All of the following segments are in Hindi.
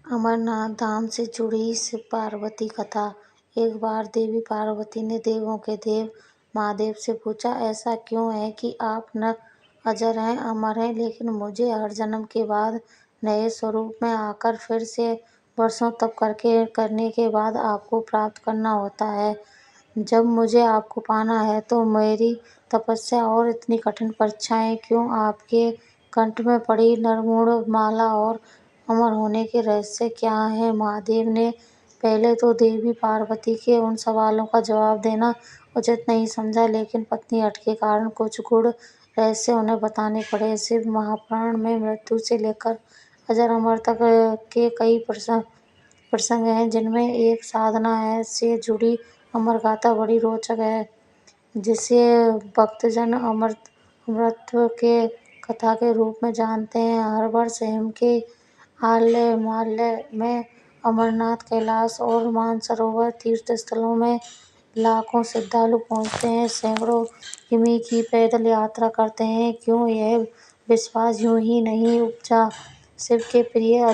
अमरनाथ धाम से जुड़ी शिव पार्वती कथा। एक बार देवी पार्वती ने देवों के देव महादेव से पूछा, ऐसा क्यों है कि आप न अजर हैं, अमर हैं, लेकिन मुझे हर जन्म के बाद नए स्वरूप में आकर फिर से वर्षों तप करने के बाद आपको प्राप्त करना होता है। जब मुझे आपको पाना है तो मेरी तपस्या और इतनी कठिन परीक्षाएं क्यों? आपके कंठ में पड़ी निर्गुण माला और अमर होने के रहस्य क्या हैं? महादेव ने पहले तो देवी पार्वती के उन सवालों का जवाब देना उचित नहीं समझा, लेकिन पत्नी हट के कारण कुछ गूढ़ रहस्य उन्हें बताने पड़े। शिव महापुराण में मृत्यु से लेकर अजर अमर तक के कई प्रसंग हैं, जिनमें एक साधना से जुड़ी अमर गाथा बड़ी रोचक है, जिसे भक्तजन अमरत्व के कथा के रूप में जानते हैं। हर वर्ष हिम के हिमालय में अमरनाथ, कैलाश और मानसरोवर तीर्थ स्थलों में लाखों श्रद्धालु पहुंचते हैं, सैकड़ों किमी की पैदल यात्रा करते हैं। क्यों? यह विश्वास यूं ही नहीं उपजा। शिव के प्रिय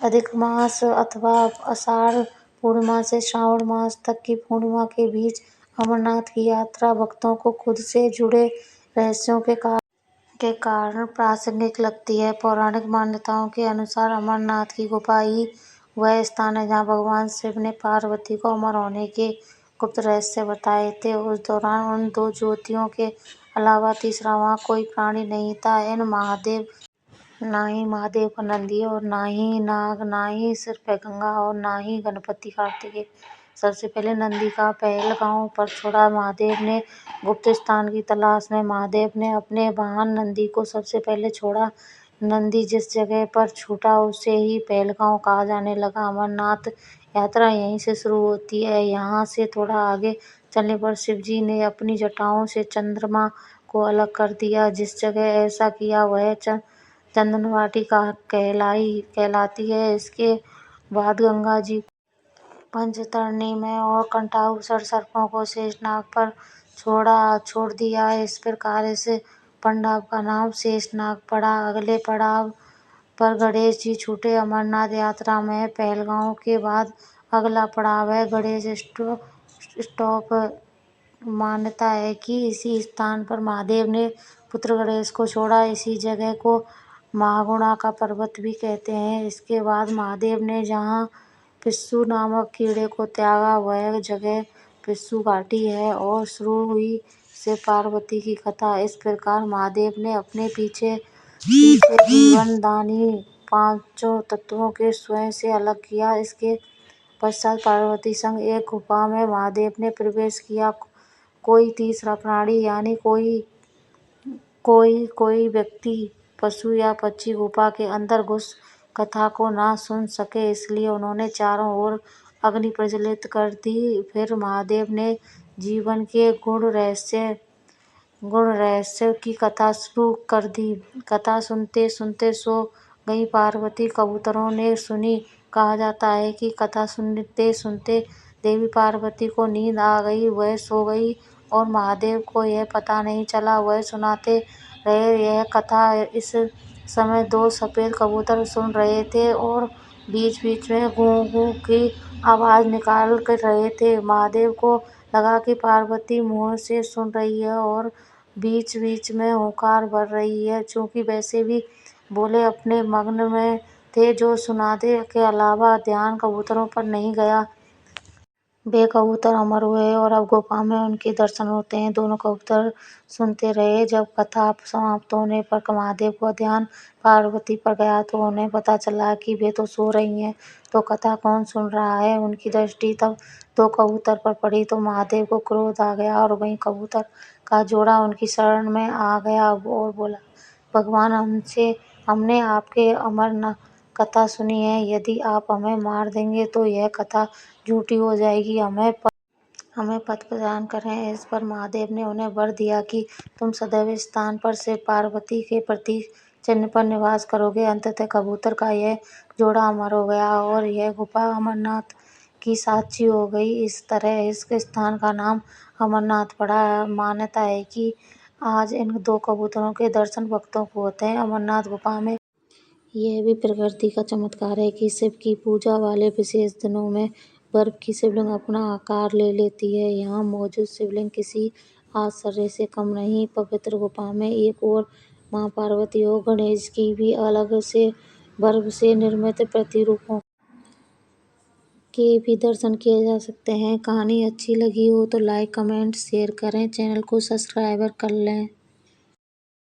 अधिक मास अथवा आषाढ़ पूर्णिमा से श्रावण मास तक की पूर्णिमा के बीच अमरनाथ की यात्रा भक्तों को खुद से जुड़े रहस्यों के कारण प्रासंगिक लगती है। पौराणिक मान्यताओं के अनुसार अमरनाथ की गुफा ही वह स्थान है जहाँ भगवान शिव ने पार्वती को अमर होने के गुप्त रहस्य बताए थे। उस दौरान उन दो ज्योतियों के अलावा तीसरा वहाँ कोई प्राणी नहीं था। ना ही महादेव का नंदी और ना ही नाग, ना ही सिर पे गंगा और ना ही गणपति कार्तिकेय। सबसे पहले नंदी का पहलगांव पर छोड़ा। महादेव ने गुप्त स्थान की तलाश में महादेव ने अपने वाहन नंदी को सबसे पहले छोड़ा। नंदी जिस जगह पर छूटा उसे ही पहलगांव कहा जाने लगा। अमरनाथ यात्रा यहीं से शुरू होती है। यहाँ से थोड़ा आगे चलने पर शिवजी ने अपनी जटाओं से चंद्रमा को अलग कर दिया। जिस जगह ऐसा किया वह चंदनवाटी कहलाती है। इसके बाद गंगा जी पंचतरणी में और कंठाभूषण सर्पों को शेषनाग पर छोड़ दिया। इस प्रकार इस पड़ाव का नाम शेषनाग पड़ा। अगले पड़ाव पर गणेश जी छूटे। अमरनाथ यात्रा में पहलगांव के बाद अगला पड़ाव है गणेश स्टॉप। मान्यता है कि इसी स्थान पर महादेव ने पुत्र गणेश को छोड़ा। इसी जगह को महागुणा का पर्वत भी कहते हैं। इसके बाद महादेव ने जहाँ पिस्सू नामक कीड़े को त्यागा वह जगह पिस्सू घाटी है और शुरू हुई शिव पार्वती की कथा। इस प्रकार महादेव ने अपने पीछे जीवनदायी पांचों तत्वों को स्वयं से अलग किया। इसके पश्चात पार्वती संग एक गुफा में महादेव ने प्रवेश किया। कोई तीसरा प्राणी यानी कोई व्यक्ति, पशु या पक्षी गुफा के अंदर घुस कथा को ना सुन सके, इसलिए उन्होंने चारों ओर अग्नि प्रज्वलित कर दी। फिर महादेव ने जीवन के गुण रहस्य की कथा शुरू कर दी। कथा सुनते सुनते सो गई पार्वती कबूतरों ने सुनी। कहा जाता है कि कथा सुनते सुनते देवी पार्वती को नींद आ गई, वह सो गई और महादेव को यह पता नहीं चला, वह सुनाते रहे। यह कथा इस समय दो सफेद कबूतर सुन रहे थे और बीच बीच में गूं गूं की आवाज निकाल कर रहे थे। महादेव को लगा कि पार्वती मुंह से सुन रही है और बीच बीच में हुंकार भर रही है। चूंकि वैसे भी बोले अपने मग्न में थे, जो सुनाने के अलावा ध्यान कबूतरों पर नहीं गया। वे कबूतर अमर हुए और अब गुफा में उनके दर्शन होते हैं। दोनों कबूतर सुनते रहे। जब कथा समाप्त होने पर महादेव का ध्यान पार्वती पर गया तो उन्हें पता चला कि वे तो सो रही हैं, तो कथा कौन सुन रहा है। उनकी दृष्टि तब दो कबूतर पर पड़ी तो महादेव को क्रोध आ गया और वहीं कबूतर का जोड़ा उनकी शरण में आ गया और बोला, भगवान, हमने आपके अमर कथा सुनी है। यदि आप हमें मार देंगे तो यह कथा झूठी हो जाएगी। हमें पथ प्रदान करें। इस पर महादेव ने उन्हें वर दिया कि तुम सदैव इस स्थान पर शिव पार्वती के प्रतीक चिन्ह पर निवास करोगे। अंततः कबूतर का यह जोड़ा अमर हो गया और यह गुफा अमरनाथ की साक्षी हो गई। इस तरह इस स्थान का नाम अमरनाथ पड़ा। मान्यता है कि आज इन दो कबूतरों के दर्शन भक्तों को होते हैं। अमरनाथ गुफा में यह भी प्रकृति का चमत्कार है कि शिव की पूजा वाले विशेष दिनों में बर्फ की शिवलिंग अपना आकार ले लेती है। यहाँ मौजूद शिवलिंग किसी आश्चर्य से कम नहीं। पवित्र गुफा में एक ओर मां पार्वती और गणेश की भी अलग से बर्फ से निर्मित प्रतिरूपों के भी दर्शन किए जा सकते हैं। कहानी अच्छी लगी हो तो लाइक, कमेंट, शेयर करें। चैनल को सब्सक्राइब कर लें।